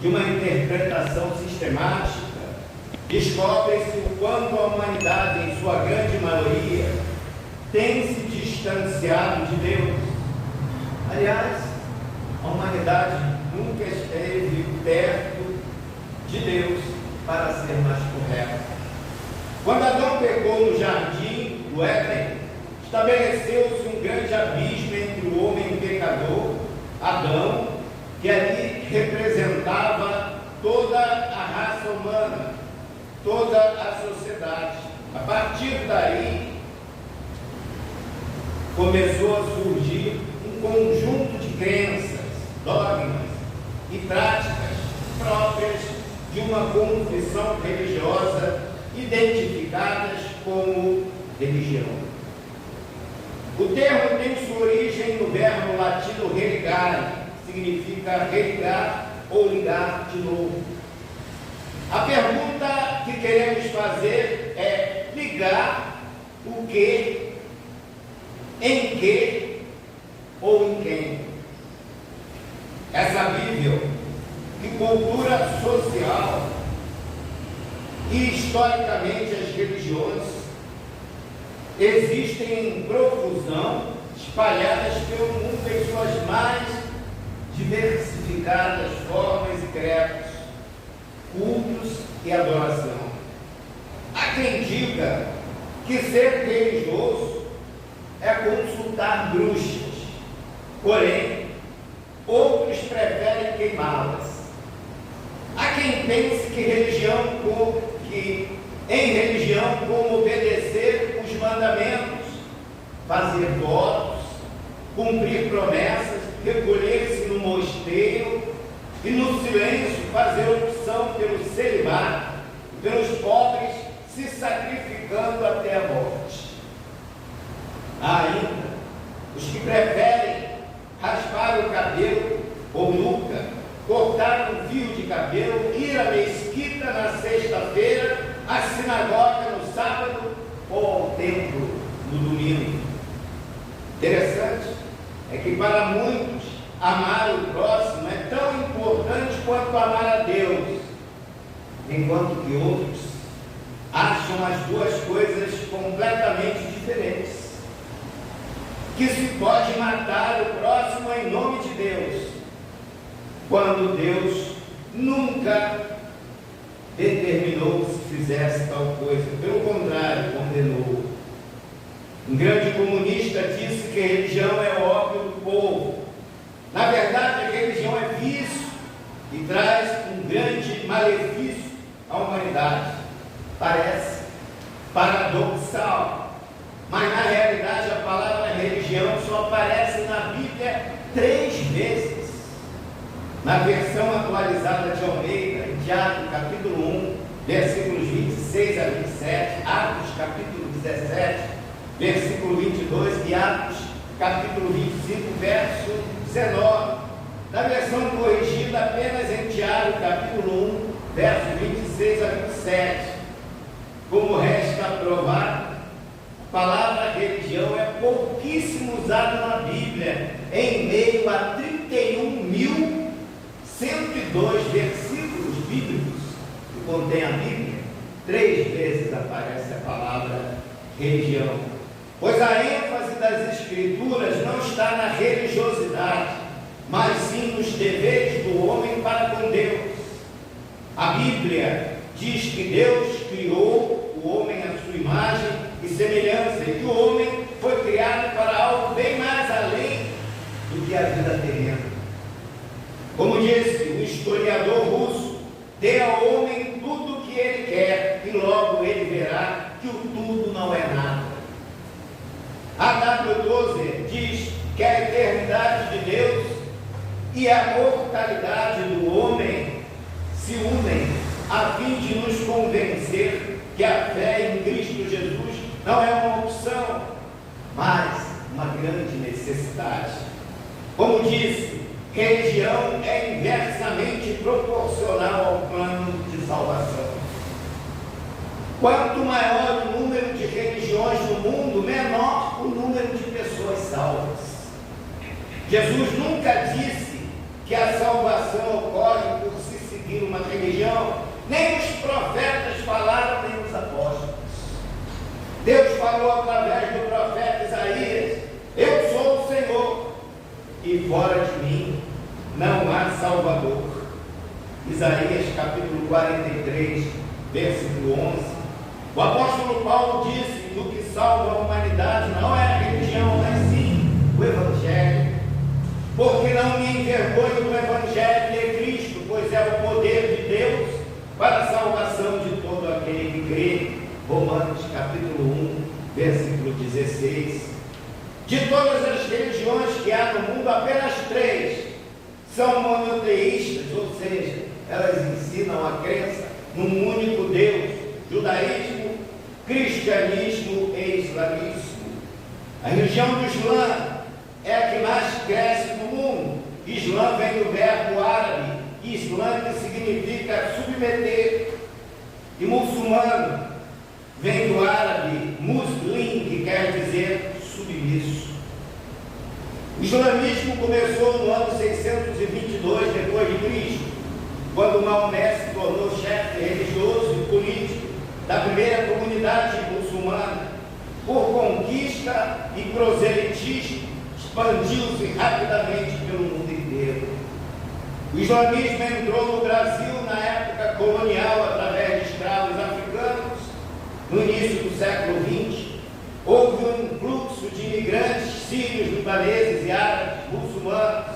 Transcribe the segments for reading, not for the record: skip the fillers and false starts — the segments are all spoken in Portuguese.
de uma interpretação sistemática, descobre-se o quanto a humanidade, em sua grande maioria, tem se distanciado de Deus. Aliás, a humanidade nunca esteve perto de Deus, para ser mais correto. Quando Adão pecou no jardim do Éden, estabeleceu-se um grande abismo entre o homem pecador, Adão, que ali representava toda a raça humana, toda a sociedade. A partir daí, começou a surgir um conjunto de crenças, dogmas e práticas próprias de uma confissão religiosa identificadas como religião. O termo tem sua origem no verbo latino religare, significa religar ou ligar de novo. A pergunta que queremos fazer é: ligar o que, em que ou em quem? É sabível que cultura social e historicamente as religiões existem em profusão, espalhadas pelo mundo em suas mais diversificadas formas e credos, cultos e adoração. Há quem diga que ser religioso é consultar bruxas, porém, outros preferem queimá-las. Há quem pense que em religião como obedecer os mandamentos, fazer votos, cumprir promessas, recolher-se no mosteiro e no silêncio fazer opção pelo celibato, pelos pobres, se sacrificando até a morte. Há ainda os que preferem raspar o cabelo ou nuca, cortar um fio de cabelo, ir à mesquita na sexta-feira, à sinagoga no sábado ou ao templo no domingo. Interessante é que para muitos amar o próximo é tão importante quanto amar a Deus, enquanto que outros acham as duas coisas completamente diferentes. Que se pode matar o próximo em nome de Deus, quando Deus nunca determinou que se fizesse tal coisa, pelo contrário, condenou. Um grande comunista disse que a religião é o ópio do povo. Na verdade, a religião é vício e traz um grande malefício à humanidade. Parece paradoxal, mas na realidade a palavra religião só aparece na Bíblia 3 vezes. Na versão atualizada de Almeida, em Tiago, capítulo 1, versículos 26 a 27, Atos, capítulo 17, versículo 22 e Atos, capítulo 25, verso 19. Na versão corrigida, apenas em Tiago, capítulo 1, verso 26 a 27. Como resta provado, a palavra religião é pouquíssimo usada na Bíblia, em meio a 31.102 versículos bíblicos que contém a Bíblia. 3 vezes aparece a palavra religião, pois a ênfase das Escrituras não está na religiosidade, mas sim nos deveres do homem para com Deus. A Bíblia diz que Deus criou o homem à sua imagem e semelhança, e que o homem foi criado para algo bem mais além do que a vida terrena. Como disse o historiador russo, dê ao homem tudo o que ele quer, e logo ele verá que o tudo não é nada. A W. Tozer diz que a eternidade de Deus e a mortalidade do homem se unem a fim de nos convencer que a fé em Cristo Jesus não é uma opção, mas uma grande necessidade. Como disse, religião é inversamente proporcional ao plano de salvação. Quanto maior o número de religiões no mundo, menor o número de pessoas salvas. Jesus nunca disse que a salvação ocorre por si Nem os profetas falaram, nem os apóstolos. Deus falou através do profeta Isaías: eu sou o Senhor, e fora de mim não há Salvador. Isaías capítulo 43, versículo 11. O apóstolo Paulo disse: o que salva a humanidade não é a religião, mas sim o Evangelho. Porque não me envergonho do Evangelho de Cristo, pois é o poder de Deus para a salvação de todo aquele que crê. Romanos capítulo 1, versículo 16. De todas as religiões que há no mundo, apenas 3 são monoteístas, ou seja, elas ensinam a crença num único Deus: judaísmo, cristianismo e islamismo. A religião do Islã é a que mais cresce no mundo. Islã vem do verbo árabe, Islã, que significa submeter, e muçulmano vem do árabe muslim, que quer dizer submisso. O islamismo começou no ano 622 depois de Cristo, quando Maomé se tornou chefe religioso e político da primeira comunidade muçulmana. Por conquista e proselitismo, expandiu-se rapidamente pelo mundo inteiro. O islamismo entrou no Brasil na época colonial através de escravos africanos. No início do século XX, houve um fluxo de imigrantes sírios, libaneses e árabes, muçulmanos.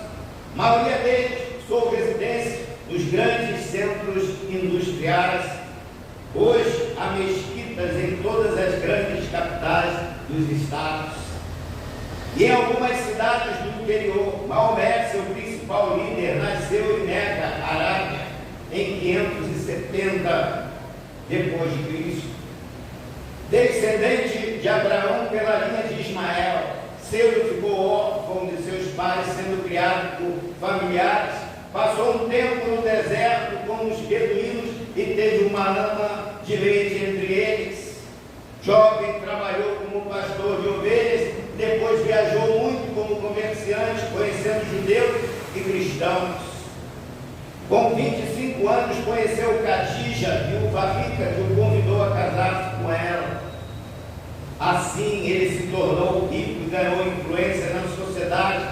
A maioria deles fixou residência nos grandes centros industriais. Hoje, há mesquitas em todas as grandes capitais dos estados. E em algumas cidades do interior. Maomé, seu principal líder, nasceu em Meca, Arábia, em 570 depois de Cristo. Descendente de Abraão pela linha de Ismael, cedo ficou órfão de seus pais, sendo criado por familiares. Passou um tempo no deserto com os beduínos e teve uma ama de leite entre eles. Jovem, trabalhou como pastor de ovelhas, depois viajou muito como comerciante, conhecendo judeus e cristãos. Com 25 anos conheceu Khadija, viúva rica, que o convidou a casar-se com ela. Assim ele se tornou rico e ganhou influência na sociedade.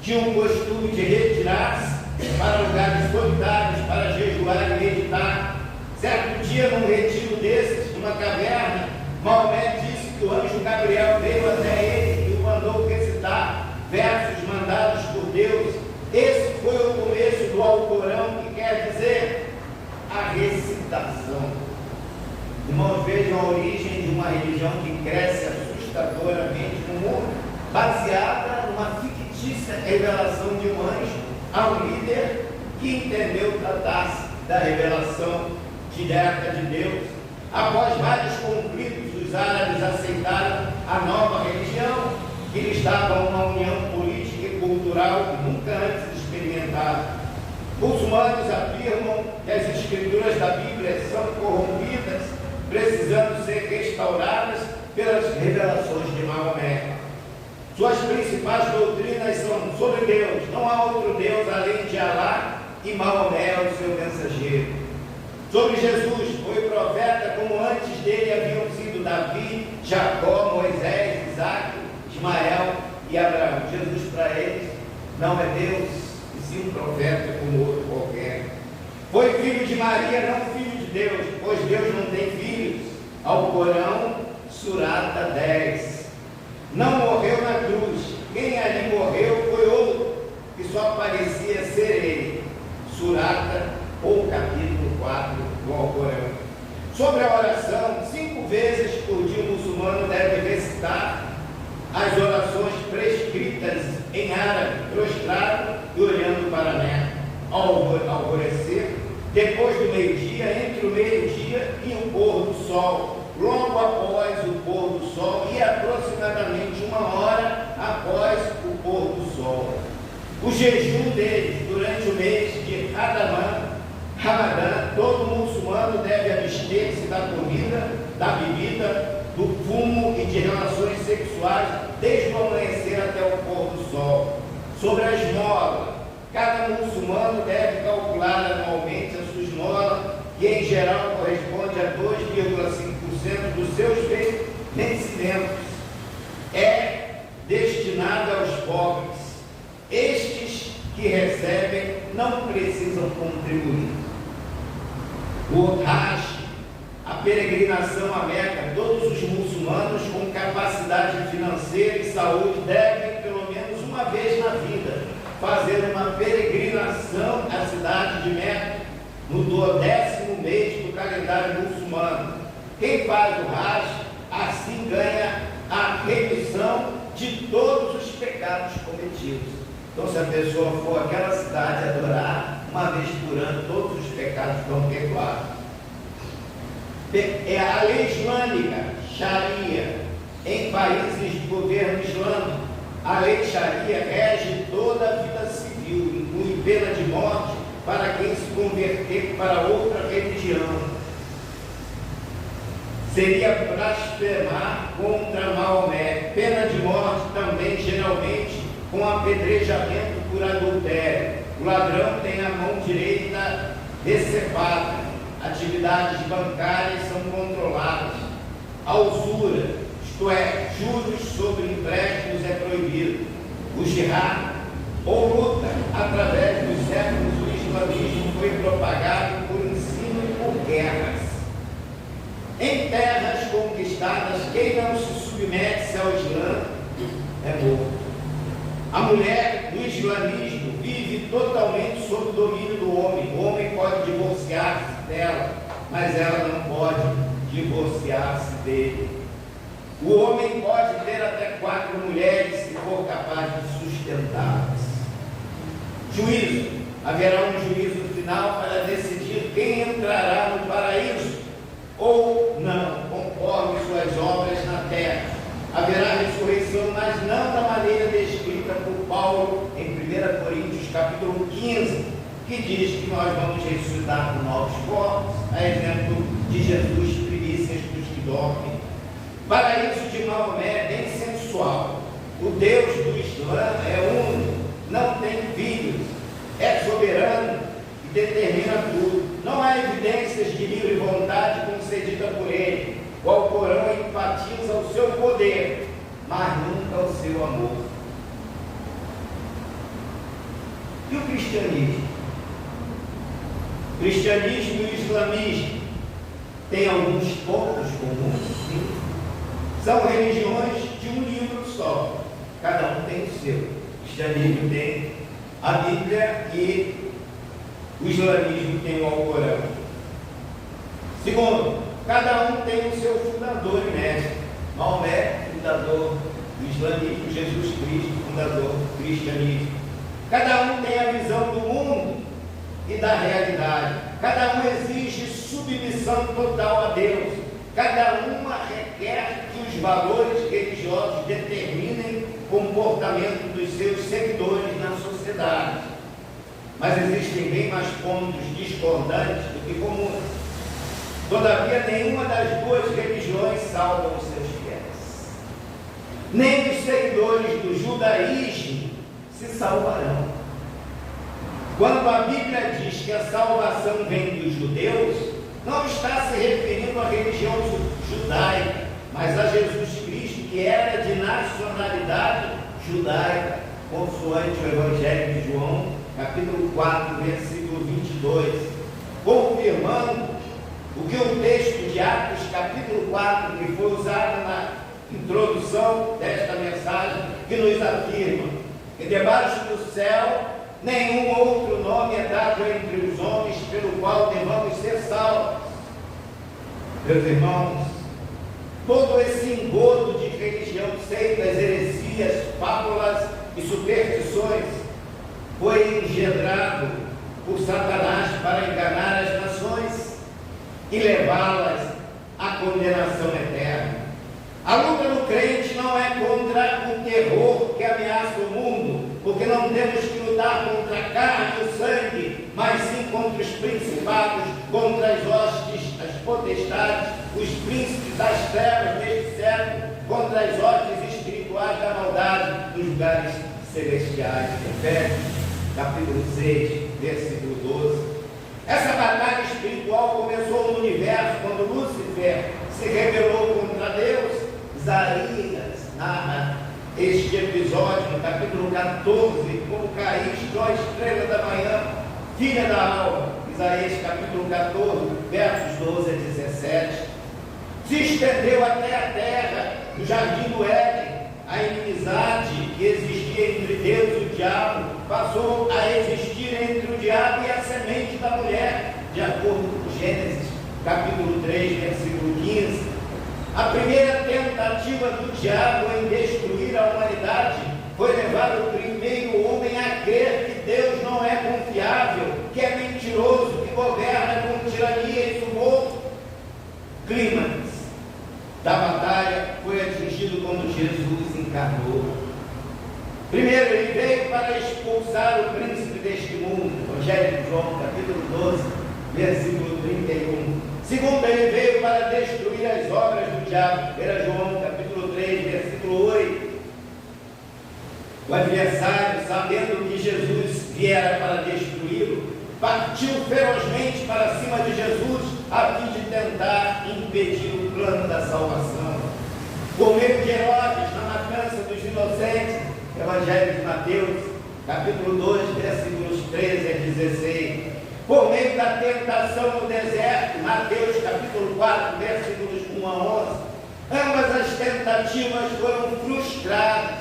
Tinha um costume de retirar-se para lugares solitários para jejuar e meditar. Certo dia, num retiro desses, numa caverna, Maomé disse que o anjo Gabriel veio até ele e o mandou recitar versos mandados por Deus. Esse foi o começo do Alcorão, que quer dizer a recitação. Irmãos, vejam a origem de uma religião que cresce assustadoramente no mundo, baseada numa fictícia revelação de um anjo a um líder que entendeu tratar-se da revelação direta de Deus. Após vários conflitos, os árabes aceitaram a nova religião, que lhes dava uma união política e cultural que nunca antes experimentaram. Muçulmanos afirmam que as escrituras da Bíblia são corrompidas, precisando ser restauradas pelas revelações de Maomé. Suas principais doutrinas são sobre Deus: não há outro Deus além de Alá, e Maomé é o seu mensageiro. Sobre Jesus: foi profeta como antes dele haviam sido Davi, Jacó, Moisés, Isaac, Ismael e Abraão. Jesus para eles não é Deus, e sim um profeta como outro qualquer. Foi filho de Maria, não filho de Deus, pois Deus não tem filhos. Alcorão, Surata 10. Não morreu na cruz, quem ali morreu foi outro, que só parecia ser ele. Surata, ou capítulo 4 do Alcorão. Sobre a oração, 5 vezes por dia o muçulmano deve recitar as orações prescritas em árabe, prostrado e olhando para a Meca. Ao alvorecer, depois do meio-dia, entre o meio-dia e o pôr do sol, logo após o pôr do sol e aproximadamente 1 hora após o pôr do sol. O jejum deles durante o mês de Ramadã, todo muçulmano deve abster-se da comida, da bebida, do fumo e de relações sexuais desde o amanhecer até o pôr do sol. Sobre a esmola, cada muçulmano deve calcular anualmente a sua esmola que em geral corresponde a 2,5% dos seus vencimentos, é destinado aos pobres. Estes que recebem não precisam contribuir. O Hajj, a peregrinação à Meca, todos os muçulmanos com capacidade financeira e saúde devem, pelo menos uma vez na vida, fazer uma peregrinação à cidade de Meca no 10º mês do calendário muçulmano. Quem faz o Hajj, assim ganha a remissão de todos os pecados cometidos. Então, se a pessoa for àquela cidade adorar, uma vez por ano, todos os pecados estão perdoados. É a lei islâmica, Sharia, em países de governo islâmico. A lei Sharia rege toda a vida civil, inclui pena de morte para quem se converter para outra religião. Seria blasfemar contra Maomé. Pena de morte também, geralmente, com apedrejamento por adultério. O ladrão tem a mão direita decepada. Atividades bancárias são controladas. A usura, isto é, juros sobre empréstimos, é proibido. O jihad, ou luta, através dos séculos, o islamismo foi propagado por ensino e por guerras. Em terras conquistadas, quem não se submete ao Islã é morto. A mulher do islamismo vive totalmente sob o domínio do homem. O homem pode divorciar-se dela, mas ela não pode divorciar-se dele. O homem pode ter até 4 mulheres se for capaz de sustentá-las. Juízo. Haverá um juízo final para decidir quem entrará no paraíso ou não, conforme suas obras na terra. Haverá ressurreição, mas não da maneira descrita por Paulo em 1 Coríntios capítulo 15, que diz que nós vamos ressuscitar com novos corpos, a exemplo de Jesus, primícias dos que dormem. Paraíso de Maomé é bem sensual. O Deus do Islã é único, não tem filhos, é soberano e determina tudo. Não há evidências de livre vontade concedida por ele. O Alcorão enfatiza o seu poder, mas nunca o seu amor. E o cristianismo? O cristianismo e o islamismo têm alguns pontos comuns, sim. São religiões de um livro só, cada um tem o seu. O cristianismo tem a Bíblia e o islamismo tem o Alcorão. Segundo, cada um tem o seu fundador e mestre. Maomé, fundador do islamismo, Jesus Cristo, fundador do cristianismo. Cada um tem a visão do mundo e da realidade. Cada um exige submissão total a Deus. Cada uma requer que os valores religiosos determinem o comportamento dos seus seguidores na sociedade. Mas existem bem mais pontos discordantes do que comuns. Todavia, nenhuma das duas religiões salva os seus fiéis. Nem os seguidores do judaísmo se salvarão. Quando a Bíblia diz que a salvação vem dos judeus, não está se referindo à religião judaica, mas a Jesus Cristo, que era de nacionalidade judaica, consoante o Evangelho de João, capítulo 4, versículo 22, confirmando o que o texto de Atos, capítulo 4, que foi usado na introdução desta mensagem, que nos afirma que debaixo do céu nenhum outro nome é dado entre os homens pelo qual devamos ser salvos. Meus irmãos, todo esse engodo de religião, seitas, heresias, fábulas e superstições foi engendrado por Satanás para enganar as nações e levá-las à condenação eterna. A luta do crente não é contra o terror que ameaça o mundo, porque não temos que lutar contra a carne e o sangue, mas sim contra os principados, contra as hostes, as potestades, os príncipes das trevas deste século, contra as hostes espirituais da maldade nos lugares celestiais. Efésios, capítulo 6, versículo 12. Essa batalha espiritual começou no universo quando Lúcifer se rebelou contra Deus. Isaías narra este episódio no capítulo 14, como caíste, ó estrela da manhã, filha da alva. Isaías capítulo 14, versos 12 a 17. Se estendeu até a terra, no jardim do Éden, a inimizade que existia entre Deus e o diabo passou a existir entre o diabo e a semente da mulher, de acordo com Gênesis capítulo 3, versículo 15. A primeira tentativa do diabo em destruir a humanidade foi levar o primeiro homem a crer que Deus não é confiável, que é mentiroso, que governa com tirania e suborno. Clímax da batalha foi atingido quando Jesus encarnou. Primeiro, ele veio para expulsar o príncipe deste mundo, Evangelho de João, capítulo 12, versículo 31. Segundo, ele veio para destruir as obras do diabo, 1 João, capítulo 3, versículo 8. O adversário, sabendo que Jesus viera para destruí-lo, partiu ferozmente para cima de Jesus, a fim de tentar impedir o plano da salvação. Por meio de Herodes, na matança dos inocentes, Evangelho de Mateus, capítulo 2, versículos 13 a 16. Por meio da tentação no deserto, Mateus, capítulo 4, versículos 1 a 11. Ambas as tentativas foram frustradas,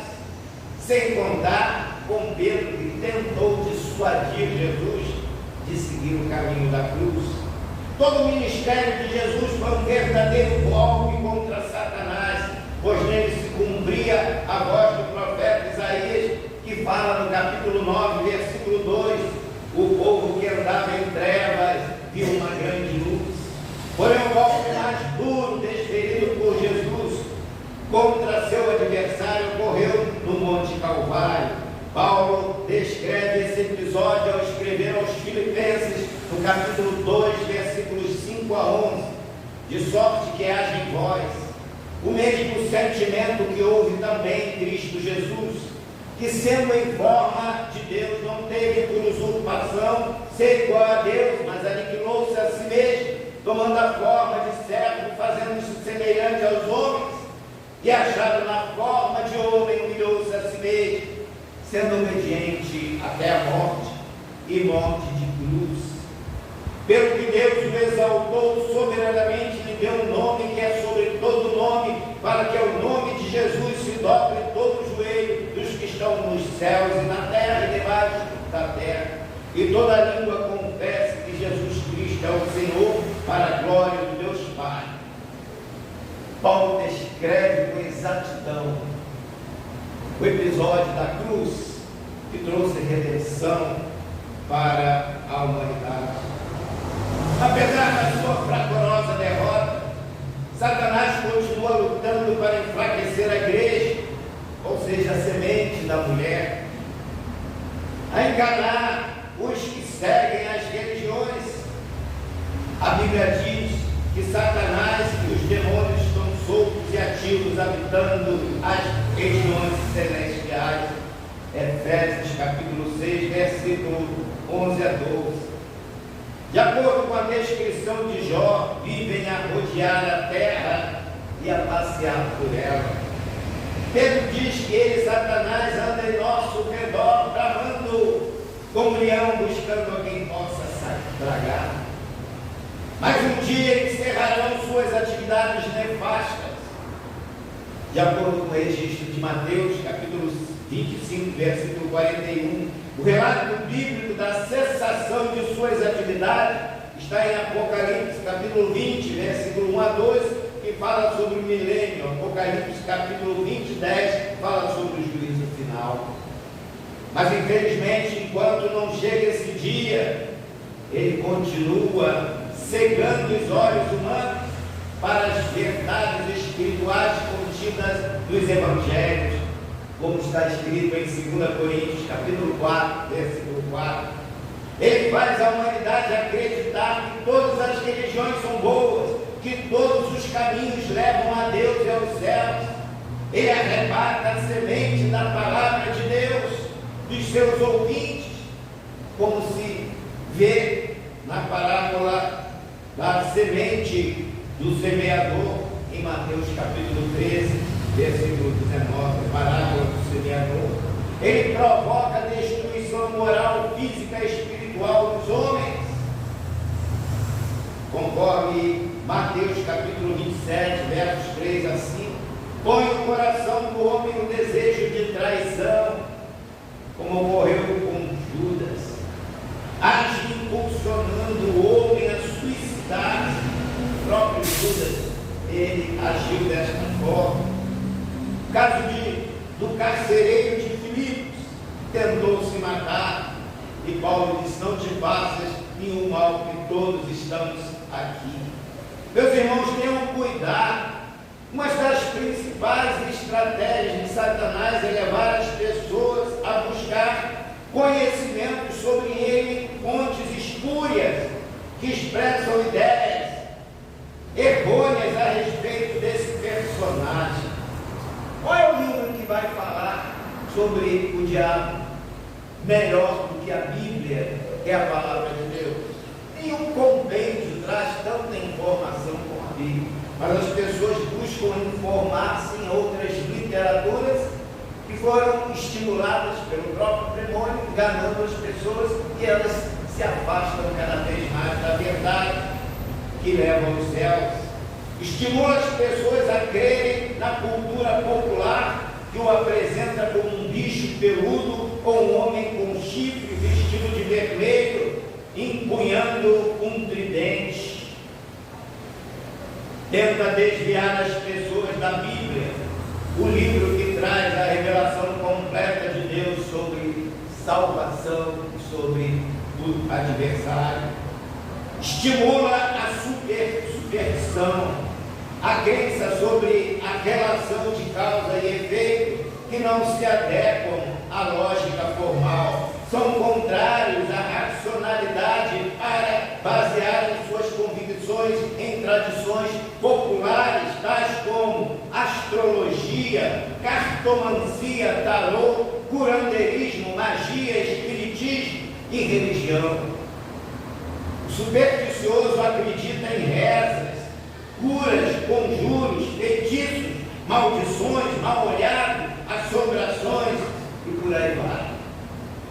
sem contar com Pedro, que tentou dissuadir Jesus de seguir o caminho da cruz. Todo o ministério de Jesus foi um verdadeiro golpe contra Satanás, pois nele se cumpria a voz do profeta Isaías, que fala no capítulo 9, versículo 2, o povo que andava em trevas viu uma grande luz. Porém, o golpe mais duro desferido por Jesus contra seu adversário ocorreu no Monte Calvário. Paulo descreve esse episódio ao escrever aos Filipenses, no capítulo 2, versículos 5 a 11, de sorte que haja em vós o mesmo sentimento que houve também em Cristo Jesus, que sendo em forma de Deus não teve por usurpação ser igual a Deus, mas aniquilou-se a si mesmo, tomando a forma de servo, fazendo-se semelhante aos homens, e achado na forma de homem, humilhou-se a si mesmo, sendo obediente até a morte, e morte de cruz. Pelo que Deus o exaltou soberanamente, lhe deu um nome que é sobre todo nome, para que ao nome de Jesus se dobre todo o joelho dos que estão nos céus e na terra e debaixo da terra, e toda língua confesse que Jesus Cristo é o Senhor, para a glória de Deus Pai. Paulo descreve com exatidão o episódio da cruz que trouxe redenção para a humanidade. Apesar da sua fragorosa derrota, Satanás continua lutando para enfraquecer a igreja, ou seja, a semente da mulher, a enganar os que seguem as religiões. A Bíblia diz que Satanás e os demônios estão soltos e ativos, habitando as regiões celestiais. Efésios capítulo 6, versículo 11 a 12. De acordo com a descrição de Jó, vivem a rodear a terra e a passear por ela. Pedro diz que ele, Satanás, anda em nosso redor, tramando comunhão, buscando alguém possa tragar. Mas um dia encerrarão suas atividades nefastas. De acordo com o registro de Mateus, capítulo 25, versículo 41, o relato bíblico da cessação de suas atividades está em Apocalipse, capítulo 20, versículo 1 a 12, que fala sobre o milênio. Apocalipse, capítulo 20, 10, fala sobre o juízo final. Mas, infelizmente, enquanto não chega esse dia, ele continua cegando os olhos humanos para as verdades espirituais contidas nos evangelhos, como está escrito em 2 Coríntios, capítulo 4, versículo 4. Ele faz a humanidade acreditar que todas as religiões são boas, que todos os caminhos levam a Deus e aos céus. Ele arrebata a semente da palavra de Deus dos seus ouvintes, como se vê na parábola da semente do semeador, em Mateus capítulo 13, versículo 19, parábola do semeador. Ele provoca a destruição moral, física e espiritual dos homens, conforme Mateus capítulo 27, versos 3 a 5. Põe o coração do homem no desejo de traição, como ocorreu com Judas, age impulsionando o homem a suicidar-se. O próprio Judas, ele agiu desta forma. O caso do carcereiro de Filipos, tentou se matar, e Paulo disse: não te faças nenhum mal, que todos estamos aqui. Meus irmãos, tenham cuidado. Uma das principais estratégias de Satanás é levar as pessoas a buscar conhecimento sobre ele, fontes espúrias que expressam ideias errôneas a respeito desse personagem. Qual é o livro que vai falar sobre o diabo melhor do que a Bíblia, que é a palavra de Deus? Nenhum compêndio traz tanta informação como a Bíblia. Mas as pessoas buscam informar-se em outras literaturas que foram estimuladas pelo próprio demônio, enganando as pessoas, e elas se afastam cada vez mais da verdade que leva aos céus. Estimula as pessoas a crerem na cultura popular, que o apresenta como um bicho peludo ou um homem com chifre vestido de vermelho, empunhando um tridente. Tenta desviar as pessoas da Bíblia, o livro que traz a revelação completa de Deus sobre salvação e sobre o adversário. Estimula a superstição, a crença sobre a relação de causa e efeito, que não se adequam à lógica formal, são contrários à racionalidade para basearem suas convicções em tradições populares, tais como astrologia, cartomancia, tarô, curandeirismo, magia, espiritismo e religião. O supersticioso acredita em rezas, curas, conjuros, feitiços, maldições, mal-olhado, assombrações e por aí vai.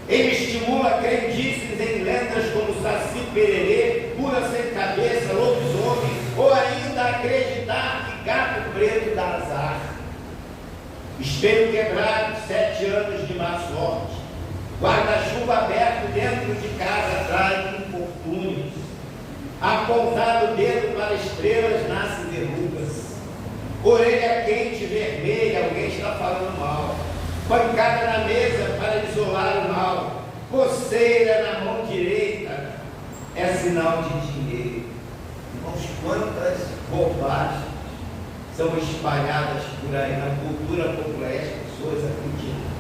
Ele estimula crendices em lendas como Saci Pererê, cura sem cabeça, lobisomem, ou ainda acreditar que gato preto dá azar. Espelho quebrado, 7 anos de má sorte. Guarda-chuva aberto dentro de casa atrai infortúnios. Apontado o dedo para estrelas, nasce verrugas. Orelha quente, vermelha, alguém está falando mal. Pancada na mesa para isolar o mal. Coceira na mão direita é sinal de dinheiro. Irmãos, quantas bobagens são espalhadas por aí na cultura popular, as pessoas acreditam.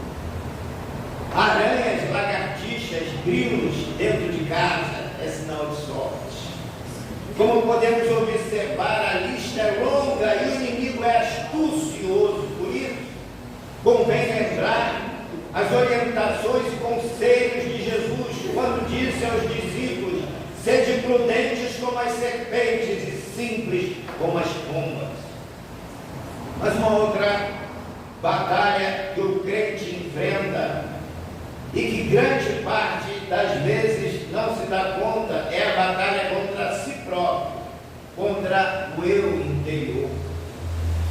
Aranhas, lagartixas, grilos dentro de casa é sinal de sorte. Como podemos observar, a lista é longa e o inimigo é astucioso. Por isso, convém lembrar as orientações e conselhos de Jesus, quando disse aos discípulos: sede prudentes como as serpentes e simples como as pombas. Mas uma outra batalha que o crente enfrenta, e que grande parte das vezes não se dá conta, é a batalha contra si próprio, contra o eu interior.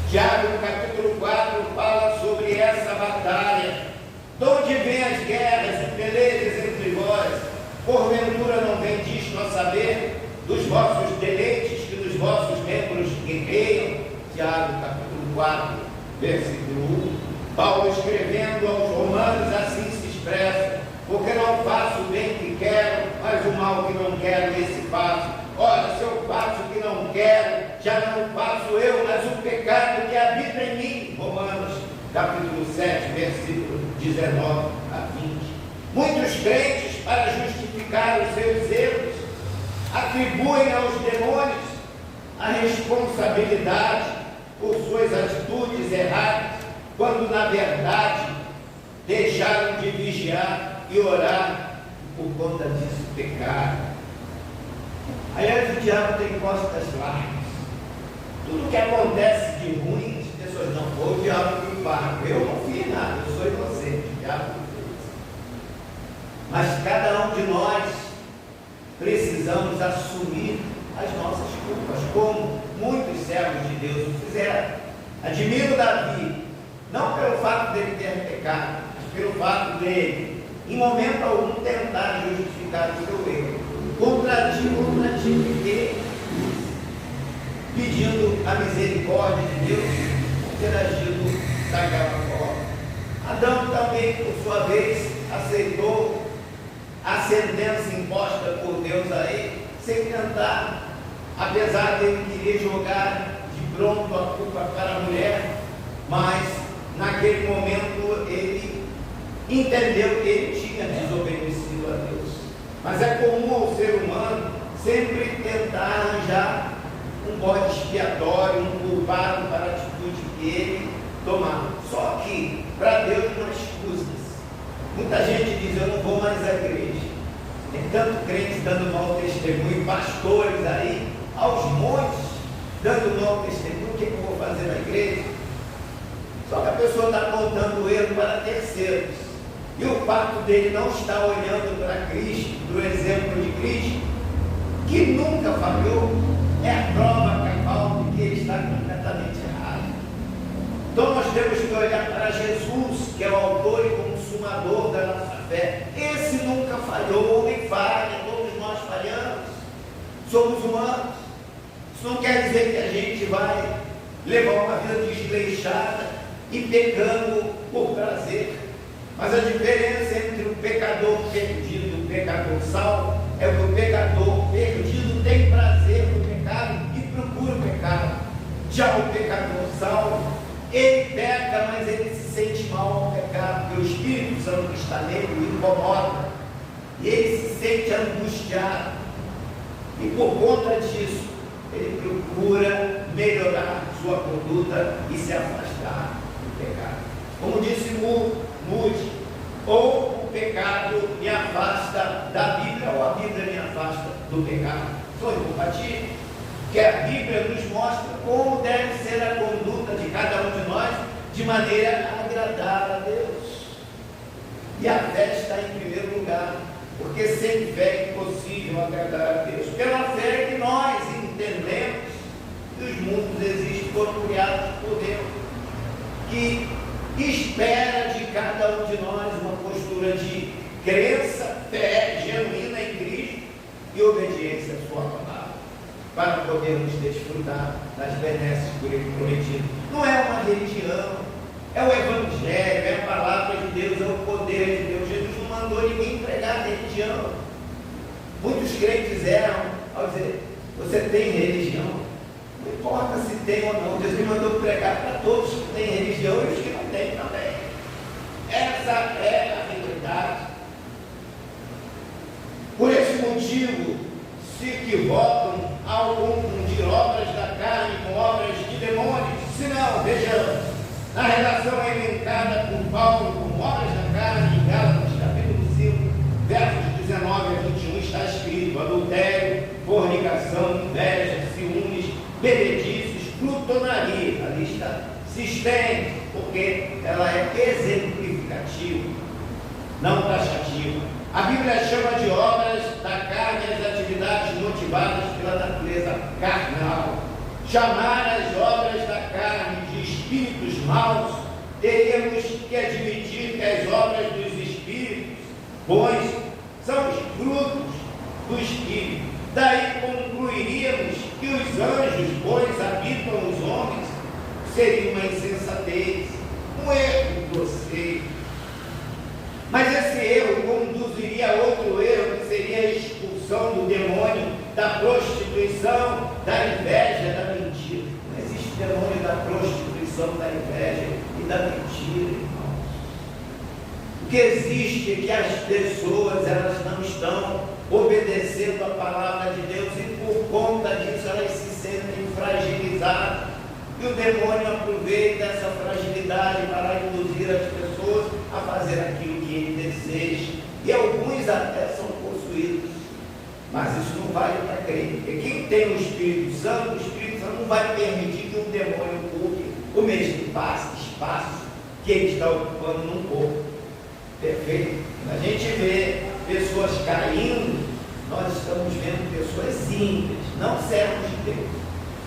Tiago, no capítulo 4, fala sobre essa batalha. De onde vêm as guerras e pelejas entre vós? Porventura não vem disto a saber dos vossos deleites que dos vossos membros guerreiam? Tiago, capítulo 4, versículo 1. Paulo, escrevendo aos Romanos, assim se expressa: porque não faço o bem que quero, mas o mal que não quero, esse faço. Ora, se eu faço o que não quero, já não faço eu, mas o pecado que habita em mim. Romanos, capítulo 7, versículo 19 a 20. Muitos crentes, para justificar os seus erros, atribuem aos demônios a responsabilidade por suas atitudes erradas, quando na verdade deixaram de vigiar e orar, por conta disso pecaram. Aliás, o diabo tem costas largas. Tudo que acontece de ruim, as pessoas não, foi o diabo que paga. Eu não fiz nada, eu sou inocente, o diabo que fez. Mas cada um de nós precisamos assumir as nossas culpas, como muitos servos de Deus o fizeram. Admiro Davi, não pelo fato dele ter pecado, mas pelo fato dele, em momento algum, tentar justificar o seu erro. Contra ti, pedindo a misericórdia de Deus por ter agido daquela forma. Adão também, por sua vez, aceitou a sentença imposta por Deus a ele, sem tentar, apesar de ele querer jogar de pronto a culpa para a mulher, mas naquele momento ele entendeu que ele tinha desobedecido a Deus. Mas é comum ao ser humano sempre tentar arranjar um bode expiatório, um culpado para a atitude que ele tomar. Só que, para Deus, não há excusas. Muita gente diz, eu não vou mais à igreja. Tem tanto crente dando mau testemunho, pastores aí, aos montes, dando mau testemunho, o que eu vou fazer na igreja? Só que a pessoa está apontando o erro para terceiros. E o fato dele não estar olhando para Cristo, para o exemplo de Cristo, que nunca falhou, é a prova cabal de que ele está completamente errado. Então nós temos que olhar para Jesus, que é o autor e consumador da nossa fé. Esse nunca falhou, o homem falha, todos nós falhamos, somos humanos. Isso não quer dizer que a gente vai levar uma vida desleixada e pecando por prazer. Mas a diferença entre o pecador perdido e o pecador salvo é que o pecador perdido tem prazer no pecado e procura o pecado. Já o pecador salvo, ele peca, mas ele se sente mal ao pecado, porque o Espírito Santo que está nele o incomoda, e ele se sente angustiado, e por conta disso, ele procura melhorar sua conduta e se afastar do pecado. Como disse Moody, ou o pecado me afasta da Bíblia, ou a Bíblia me afasta do pecado. São incompatíveis, que a Bíblia nos mostra como deve ser a conduta de cada um de nós, de maneira a agradar a Deus. E a fé está em primeiro lugar, porque sem fé é impossível agradar a Deus. Pela fé é que nós entendemos que os mundos existem, foram criados por Deus, que espera de cada um de nós uma postura de crença, fé genuína em Cristo e obediência à sua palavra, para podermos desfrutar das benesses por ele prometido. Não é uma religião, é o Evangelho, é a palavra de Deus, é o poder de Deus. Jesus não mandou ninguém pregar religião. Muitos crentes erram ao dizer, você tem religião? Não importa se tem ou não, Deus me mandou pregar para todos que têm religião e os que não têm também. Essa é a realidade. Por esse motivo, se equivocam ao confundir obras da carne com obras de demônios. Se não, vejamos, na relação elencada por Paulo com obras da carne, em Gálatas capítulo 5, versos 19 a 21, está escrito: adultério, fornicação, inveja, ciúmes, bebedices, glutonaria. A lista se estende, porque ela é exemplificativa, não taxativa. A Bíblia chama de obras da carne as atividades motivadas pela natureza carnal. Chamar as obras da carne de espíritos maus, teríamos que admitir que as obras dos espíritos bons são os frutos do Espírito. Daí concluiríamos que os anjos bons habitam os homens. Seria uma insensatez, um erro grosseiro. Mas esse erro conduziria a outro erro, que seria a expulsão do demônio, da prostituição, da inveja, da mentira. Não existe demônio da prostituição, da inveja e da mentira, irmãos. O que existe é que as pessoas, elas não estão obedecendo a palavra de Deus e por conta disso elas se sentem fragilizadas. E o demônio aproveita essa fragilidade para induzir as pessoas a fazer aquilo que ele deseja. E alguns até são possuídos. Mas isso não vale para crente, porque quem tem o Espírito Santo não vai permitir que um demônio ocupe o mesmo espaço que ele está ocupando num corpo. Perfeito? Quando a gente vê pessoas caindo, nós estamos vendo pessoas simples, não servos de Deus.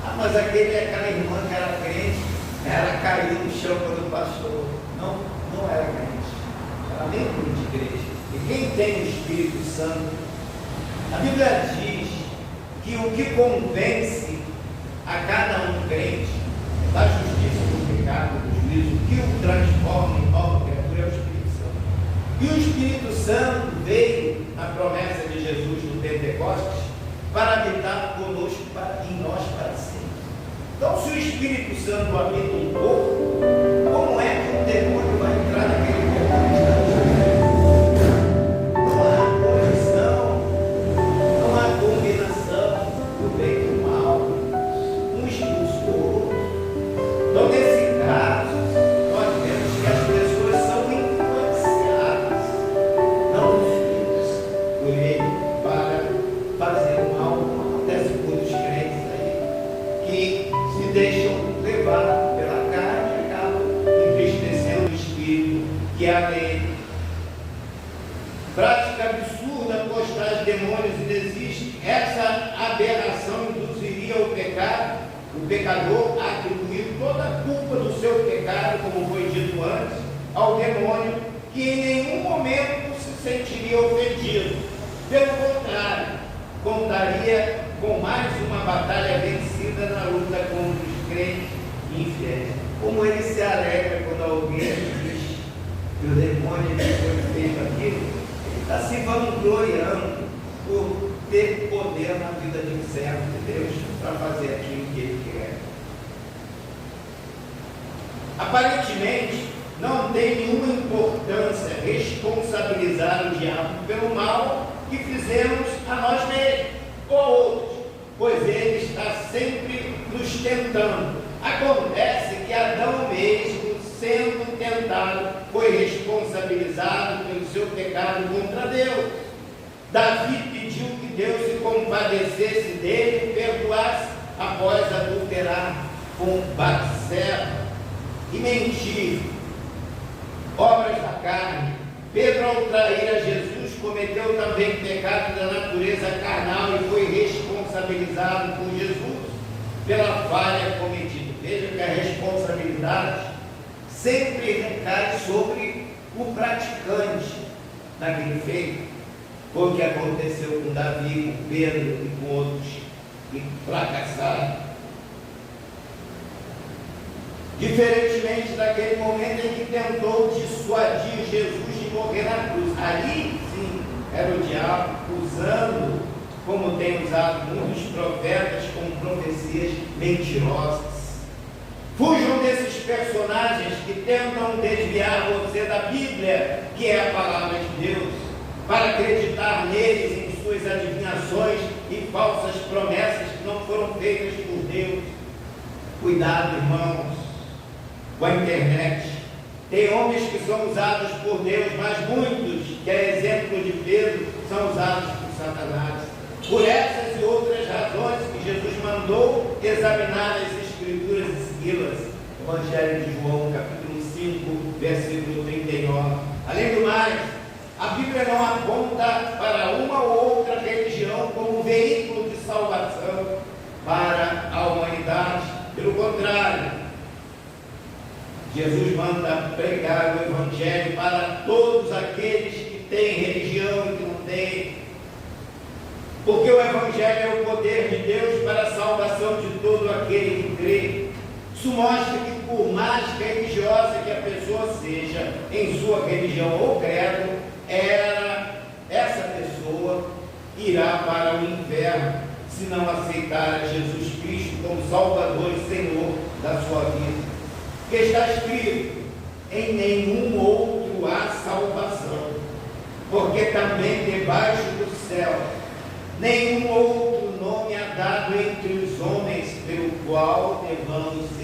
Ah, mas aquela irmã que era crente, ela caiu no chão quando passou. Não era crente, era membro de igreja. E quem tem o Espírito Santo, a Bíblia diz que o que convence a cada um crente da justiça, do pecado, do juízo, o que o transforma em nova criatura é o Espírito Santo. E o Espírito Santo veio na promessa de Jesus no Pentecostes para habitar conosco em nós para sempre. Então, se o Espírito Santo habita um corpo, como é que um demônio vai entrar naquele corpo que está no Não há colisão, não há combinação do bem e do mal, um expulso do outro. Então, nesse caso, nós vemos que as pessoas são influenciadas, não filhos por ele, para fazer o mal, como acontece com muitos crentes aí, que se deixam levar pela carne e acabam entristecendo o espírito que há nele. Prática absurda, pois tais demônios inexistem. Essa aberração induziria o pecador a atribuir toda a culpa do seu pecado, como foi dito antes, ao demônio, que em nenhum momento se sentiria ofendido. Pelo contrário, contaria com mais uma batalha vencida na luta contra os crentes infiéis. Como ele se alegra quando alguém diz que o demônio foi feito aquilo, ele está se vangloriando por ter poder na vida de um servo de Deus para fazer aquilo que ele quer. Aparentemente, não tem nenhuma importância responsabilizar o diabo pelo mal que fizemos a nós mesmos ou outros, pois ele está sempre nos tentando. Acontece que Adão mesmo, sendo tentado, foi responsabilizado pelo seu pecado contra Deus. Davi pediu que Deus se compadecesse dele e perdoasse após adulterar com Batseba e mentir, obras da carne. Pedro, ao trair a Jesus, cometeu também pecado da natureza carnal e foi responsabilizado por Jesus pela falha cometida. Veja que a responsabilidade sempre recai sobre o praticante daquele feito. Foi o que aconteceu com Davi, com Pedro e com outros que fracassaram. Diferentemente daquele momento em que tentou dissuadir Jesus de morrer na cruz. Ali, sim, era o diabo usando, como tem usado muitos profetas, com profecias mentirosas. Fujam desses personagens que tentam desviar você da Bíblia, que é a palavra de Deus, para acreditar neles, em suas adivinhações e falsas promessas que não foram feitas por Deus. Cuidado, irmãos, com a internet. Tem homens que são usados por Deus, mas muitos, que é exemplo de Pedro, são usados por Satanás. Por essas e outras razões que Jesus mandou examinar as Escrituras e segui-las. Evangelho de João, capítulo 5, versículo 39. Além do mais, a Bíblia não aponta para uma ou outra religião como veículo de salvação para a humanidade. Pelo contrário, Jesus manda pregar o Evangelho para todos aqueles que têm religião e que não têm. Porque o Evangelho é o poder de Deus para a salvação de todo aquele que crê. Isso mostra que, por mais religiosa que a pessoa seja em sua religião ou credo, essa pessoa irá para o inferno se não aceitar a Jesus Cristo como Salvador e Senhor da sua vida. Porque está escrito: em nenhum outro há salvação, porque também debaixo do céu nenhum outro nome há dado entre os homens pelo qual devamos ser